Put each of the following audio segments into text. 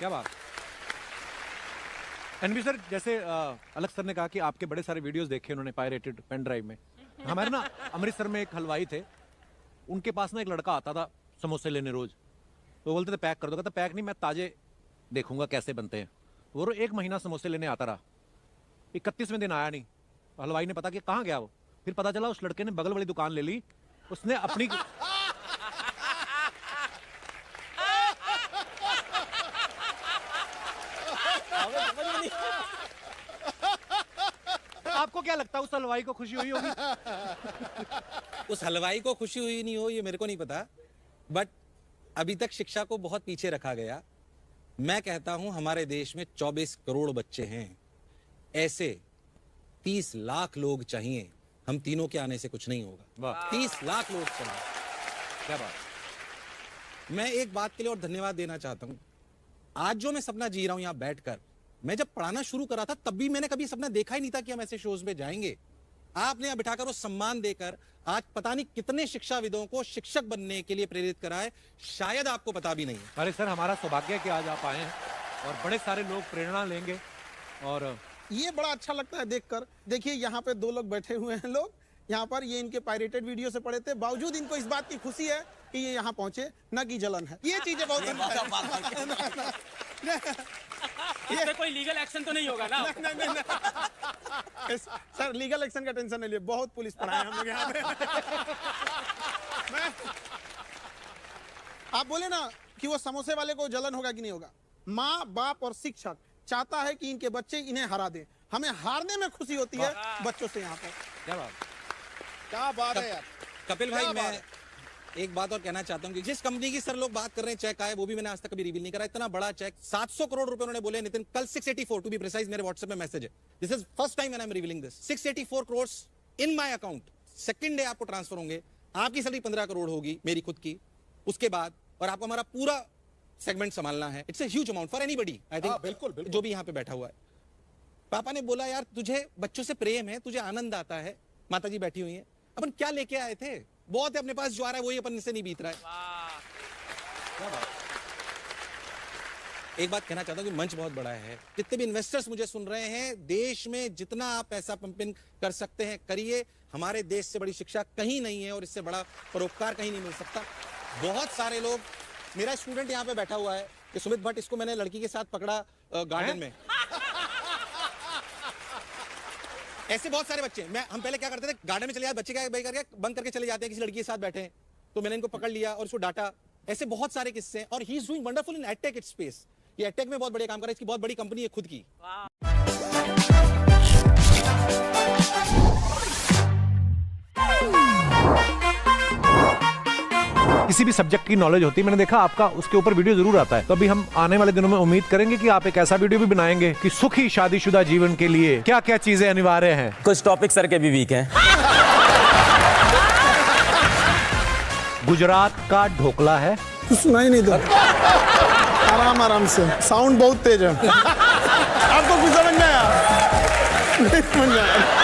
क्या बात। NB sir, जैसे अलग सर ने कहा कि आपके बड़े सारे वीडियोस देखे उन्होंने पायरेटेड पेन ड्राइव में। हमारे ना अमृतसर में एक हलवाई थे, उनके पास ना एक लड़का आता था समोसे लेने रोज, तो बोलते थे पैक कर दो, कहता पैक नहीं, मैं ताजे देखूंगा कैसे बनते हैं। वो 1 महीना समोसे लेने आता रहा, 31वें दिन आया नहीं। हलवाई ने पता कि कहाँ गया वो, फिर पता चला उस लड़के ने बगल वाली दुकान ले ली, उसने अपनी आपको क्या लगता है उस हलवाई को खुशी हुई होगी? उस हलवाई को खुशी हुई नहीं हो ये मेरे को नहीं पता, बट अभी तक शिक्षा को बहुत पीछे रखा गया। मैं कहता हूं हमारे देश में 24 करोड़ बच्चे हैं, ऐसे 30 लाख लोग चाहिए। हम तीनों के आने से कुछ नहीं होगा। 30 लाख लोग चाहिए। क्या बात। मैं एक बात के लिए और धन्यवाद देना चाहता हूं। आज जो मैं सपना जी रहा हूं यहां बैठकर, मैं जब पढ़ाना शुरू करा था तब भी मैंने कभी सपना देखा ही नहीं था कि हम ऐसे शोज में जाएंगे। आपने यहां बिठाकर वो सम्मान देकर आज पता नहीं कितने शिक्षाविदों को शिक्षक बनने के लिए प्रेरित करा है, शायद आपको पता भी नहीं है। अरे सर, हमारा सौभाग्य है कि आज आप आए हैं और बड़े सारे लोग प्रेरणा लेंगे। और ये बड़ा अच्छा लगता है देखकर। देखिए यहाँ पे 2 लोग बैठे हुए हैं, लोग यहाँ पर, ये इनके पायरेटेड वीडियो से पढ़े थे, बावजूद इनको इस बात की खुशी है कि ये यहाँ पहुंचे, न कि जलन है। ये चीजें बहुत इसमें कोई लीगल एक्शन तो नहीं होगा ना? नहीं। सर लीगल एक्शन का टेंशन नहीं लिए, बहुत पुलिस पढ़ा है हम लोग यहाँ पे। आप बोले ना कि वो समोसे वाले को जलन होगा कि नहीं होगा। माँ बाप और शिक्षक चाहता है कि इनके बच्चे इन्हें हरा दें, हमें हारने में खुशी होती है बच्चों से। यहाँ पर क्या बात है यार। कपिल भाई, मैं एक बात और कहना चाहता हूं कि जिस कंपनी की सर लोग बात कर रहे हैं चेक आए, वो भी मैंने आज तक कभी रिवील नहीं करा। इतना बड़ा चेक 700 करोड़ रुपए उन्होंने बोले नितिन, कल 684 टू बी प्रिसाइज मेरे व्हाट्सएप में मैसेज है। This is first time when I am revealing this. 684 crore in my account. Second day आपको ट्रांसफर होंगे। आपकी सैलरी 15 करोड़ होगी मेरी खुद की, उसके बाद, और आपको हमारा पूरा सेगमेंट संभालना है। It's a huge amount for anybody, I think. बिल्कुल जो भी यहाँ पे बैठा हुआ है। पापा ने बोला यार तुझे बच्चों से प्रेम है, तुझे आनंद आता है। माताजी बैठी हुई है, अपन क्या लेके आए थे, बहुत है अपने पास, जो आ रहा है वही अपन से नहीं बीत रहा है। एक बात कहना चाहता हूं कि मंच बहुत बड़ा है। जितने भी इन्वेस्टर्स मुझे सुन रहे हैं, देश में जितना आप पैसा पंपिंग कर सकते हैं करिए। हमारे देश से बड़ी शिक्षा कहीं नहीं है और इससे बड़ा परोपकार कहीं नहीं मिल सकता। बहुत सारे लोग, मेरा स्टूडेंट यहाँ पे बैठा हुआ है, कि सुमित भट्ट, इसको मैंने लड़की के साथ पकड़ा गार्डन में। ऐसे बहुत सारे बच्चे, हम पहले क्या करते थे, गार्डन में चले जाते, बच्चे क्या करके बंद करके चले जाते हैं, किसी लड़की के साथ बैठे हैं, तो मैंने इनको पकड़ लिया और उसको डांटा। ऐसे बहुत सारे किस्से हैं। और he is doing wonderful in edtech space. ये एडटेक में बहुत बड़े काम कर रहा है, इसकी बहुत बड़ी कंपनी है खुद की। किसी भी सब्जेक्ट की नॉलेज होती है, मैंने देखा आपका उसके ऊपर वीडियो जरूर आता है। तो अभी हम आने वाले दिनों में उम्मीद करेंगे कि आप एक ऐसा वीडियो भी बनाएंगे कि सुखी शादीशुदा जीवन के लिए क्या क्या चीजें अनिवार्य हैं। कुछ टॉपिक सर के भी वीक हैं। गुजरात का ढोकला है। सुनाई नहीं दो, आराम आराम से, साउंड बहुत तेज है। आपको कुछ समझ में आया? नहीं समझ में आया।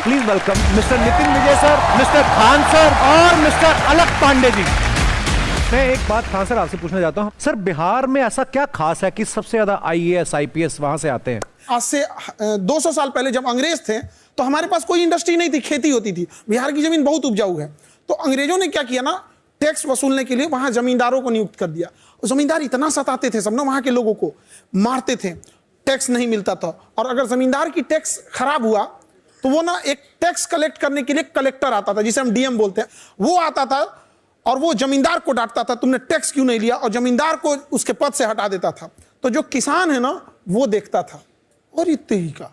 Please welcome mister Nitin Vijay sir, mister Khan sir और मिस्टर अलक पांडे जी। मैं एक बात खान सर आपसे पूछना चाहता हूँ, सर बिहार में ऐसा क्या खास है कि सबसे ज्यादा IAS IPS वहां से आते हैं? आज से 200 साल पहले जब अंग्रेज थे तो हमारे पास कोई इंडस्ट्री नहीं थी, खेती होती थी। बिहार की जमीन बहुत उपजाऊ है, तो अंग्रेजों ने क्या किया ना, टैक्स वसूलने के लिए वहां जमींदारों को नियुक्त कर दिया। जमींदार इतना सताते थे सब ना, वहां के लोगों को मारते थे, टैक्स नहीं मिलता था। और अगर जमींदार की टैक्स खराब हुआ तो वो ना एक टैक्स कलेक्ट करने के लिए कलेक्टर आता था, जिसे हम DM बोलते हैं, वो आता था और वो जमींदार को डांटता था, तुमने टैक्स क्यों नहीं लिया, और जमींदार को उसके पद से हटा देता था। तो जो किसान है ना वो देखता था, और इतने ही का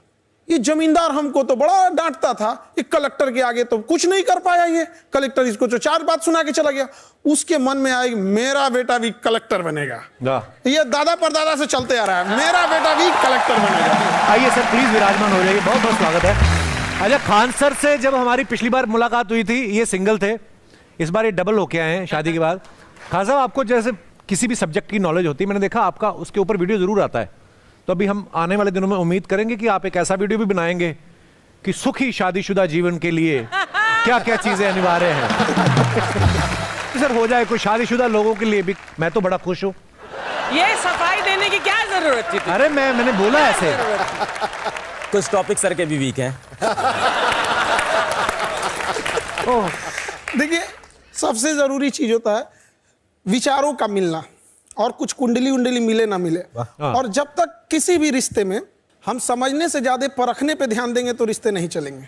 ये जमींदार हमको तो बड़ा डांटता था, एक कलेक्टर के आगे तो कुछ नहीं कर पाया ये कलेक्टर, इसको तो 4 बात सुना के चला गया। उसके मन में आई मेरा बेटा भी कलेक्टर बनेगा। ये दादा परदादा से चलते आ रहा है, मेरा बेटा भी कलेक्टर बनेगा। आइए सर प्लीज विराजमान हो जाइए, बहुत बहुत स्वागत है। अच्छा, खान सर से जब हमारी पिछली बार मुलाकात हुई थी ये सिंगल थे, इस बार ये डबल होके आए हैं शादी के बाद। खान साहब, आपको जैसे किसी भी सब्जेक्ट की नॉलेज होती है, मैंने देखा आपका उसके ऊपर वीडियो जरूर आता है। तो अभी हम आने वाले दिनों में उम्मीद करेंगे कि आप एक ऐसा वीडियो भी बनाएंगे कि सुखी शादीशुदा जीवन के लिए क्या क्या चीजें अनिवार्य हैं। सर हो जाए कोई शादीशुदा लोगों के लिए भी, मैं तो बड़ा खुश हूँ। ये सफाई देने की क्या जरूरत थी? अरे मैंने बोला ऐसे। कुछ टॉपिक सर के भी वीक हैं। देखिए, सबसे जरूरी चीज होता है विचारों का मिलना, और कुछ कुंडली उंडली मिले ना मिले। और जब तक किसी भी रिश्ते में हम समझने से ज्यादा परखने पे ध्यान देंगे तो रिश्ते नहीं चलेंगे।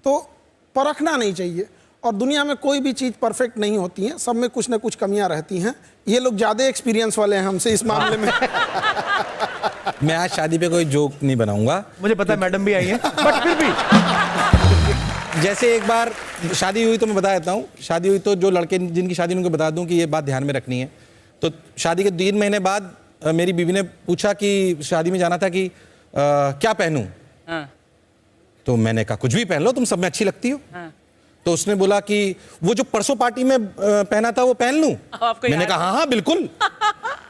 तो परखना नहीं चाहिए। और दुनिया में कोई भी चीज परफेक्ट नहीं होती है, सब में कुछ ना कुछ कमियां रहती हैं। ये लोग ज्यादा एक्सपीरियंस वाले हैं हमसे इस मामले में। मैं आज शादी पे कोई जोक नहीं बनाऊंगा, मुझे पता है मैडम भी आई है, बट फिर भी जैसे एक बार शादी हुई तो मैं बता देता हूँ। शादी हुई तो जो लड़के जिनकी शादी उनको बता दूं कि ये बात ध्यान में रखनी है। तो शादी के 3 महीने बाद मेरी बीवी ने पूछा कि शादी में जाना था कि क्या पहनूं। तो मैंने कहा कुछ भी पहन लो, तुम सब में अच्छी लगती हो। तो उसने बोला कि वो जो परसों पार्टी में पहना था वो पहन लूं। मैंने कहा हाँ हाँ बिल्कुल।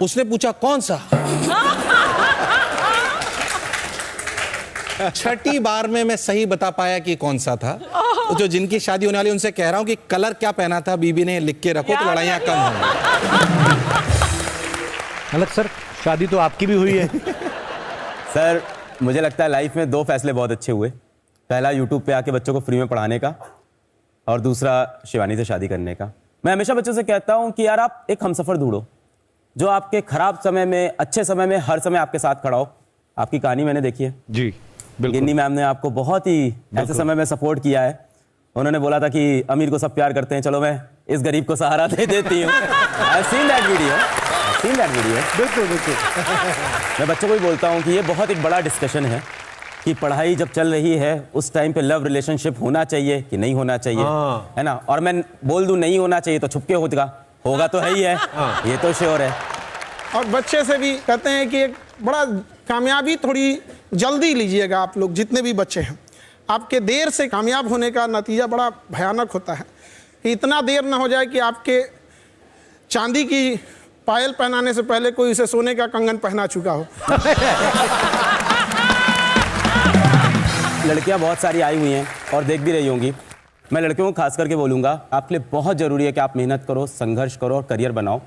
उसने पूछा कौन सा। छठी बार में मैं सही बता पाया कि कौन सा था। तो जो जिनकी शादी होने वाली उनसे कह रहा हूं कि कलर क्या पहना था बीबी ने लिख के रखो तो लड़ाइयां कम होंगी। अलग सर, शादी तो आपकी भी हुई है। सर मुझे लगता है लाइफ में 2 फैसले बहुत अच्छे हुए। पहला यूट्यूब पे आके बच्चों को फ्री में पढ़ाने का, और दूसरा शिवानी से शादी करने का। मैं हमेशा बच्चों से कहता हूं कि यार आप एक हमसफर ढूंढो जो आपके खराब समय में, अच्छे समय में, हर समय आपके साथ खड़ा हो। आपकी कहानी मैंने देखी है जी, गिन्नी मैम ने आपको बहुत ही ऐसे समय में सपोर्ट किया है। उन्होंने बोला था कि अमीर को सब प्यार करते हैं, चलो मैं इस गरीब को सहारा दे देती हूँ। I've seen that video. बिल्कुल बिल्कुल। मैं बच्चों को भी बोलता हूँ कि ये बहुत एक बड़ा डिस्कशन है कि पढ़ाई जब चल रही है उस टाइम पे लव रिलेशनशिप होना चाहिए कि नहीं होना चाहिए, है ना। और मैं बोल दूं नहीं होना चाहिए तो छुपके होगा तो है ही है, ये तो श्योर है। और बच्चे से भी कहते हैं कि एक बड़ा कामयाबी थोड़ी जल्दी लीजिएगा। आप लोग जितने भी बच्चे हैं, आपके देर से कामयाब होने का नतीजा बड़ा भयानक होता है। कि इतना देर ना हो जाए कि आपके चांदी की पायल पहनाने से पहले कोई उसे सोने का कंगन पहना चुका हो। लड़कियां बहुत सारी आई हुई हैं और देख भी रही होंगी। मैं लड़कियों को खास करके बोलूँगा, आपके लिए बहुत ज़रूरी है कि आप मेहनत करो, संघर्ष करो और करियर बनाओ।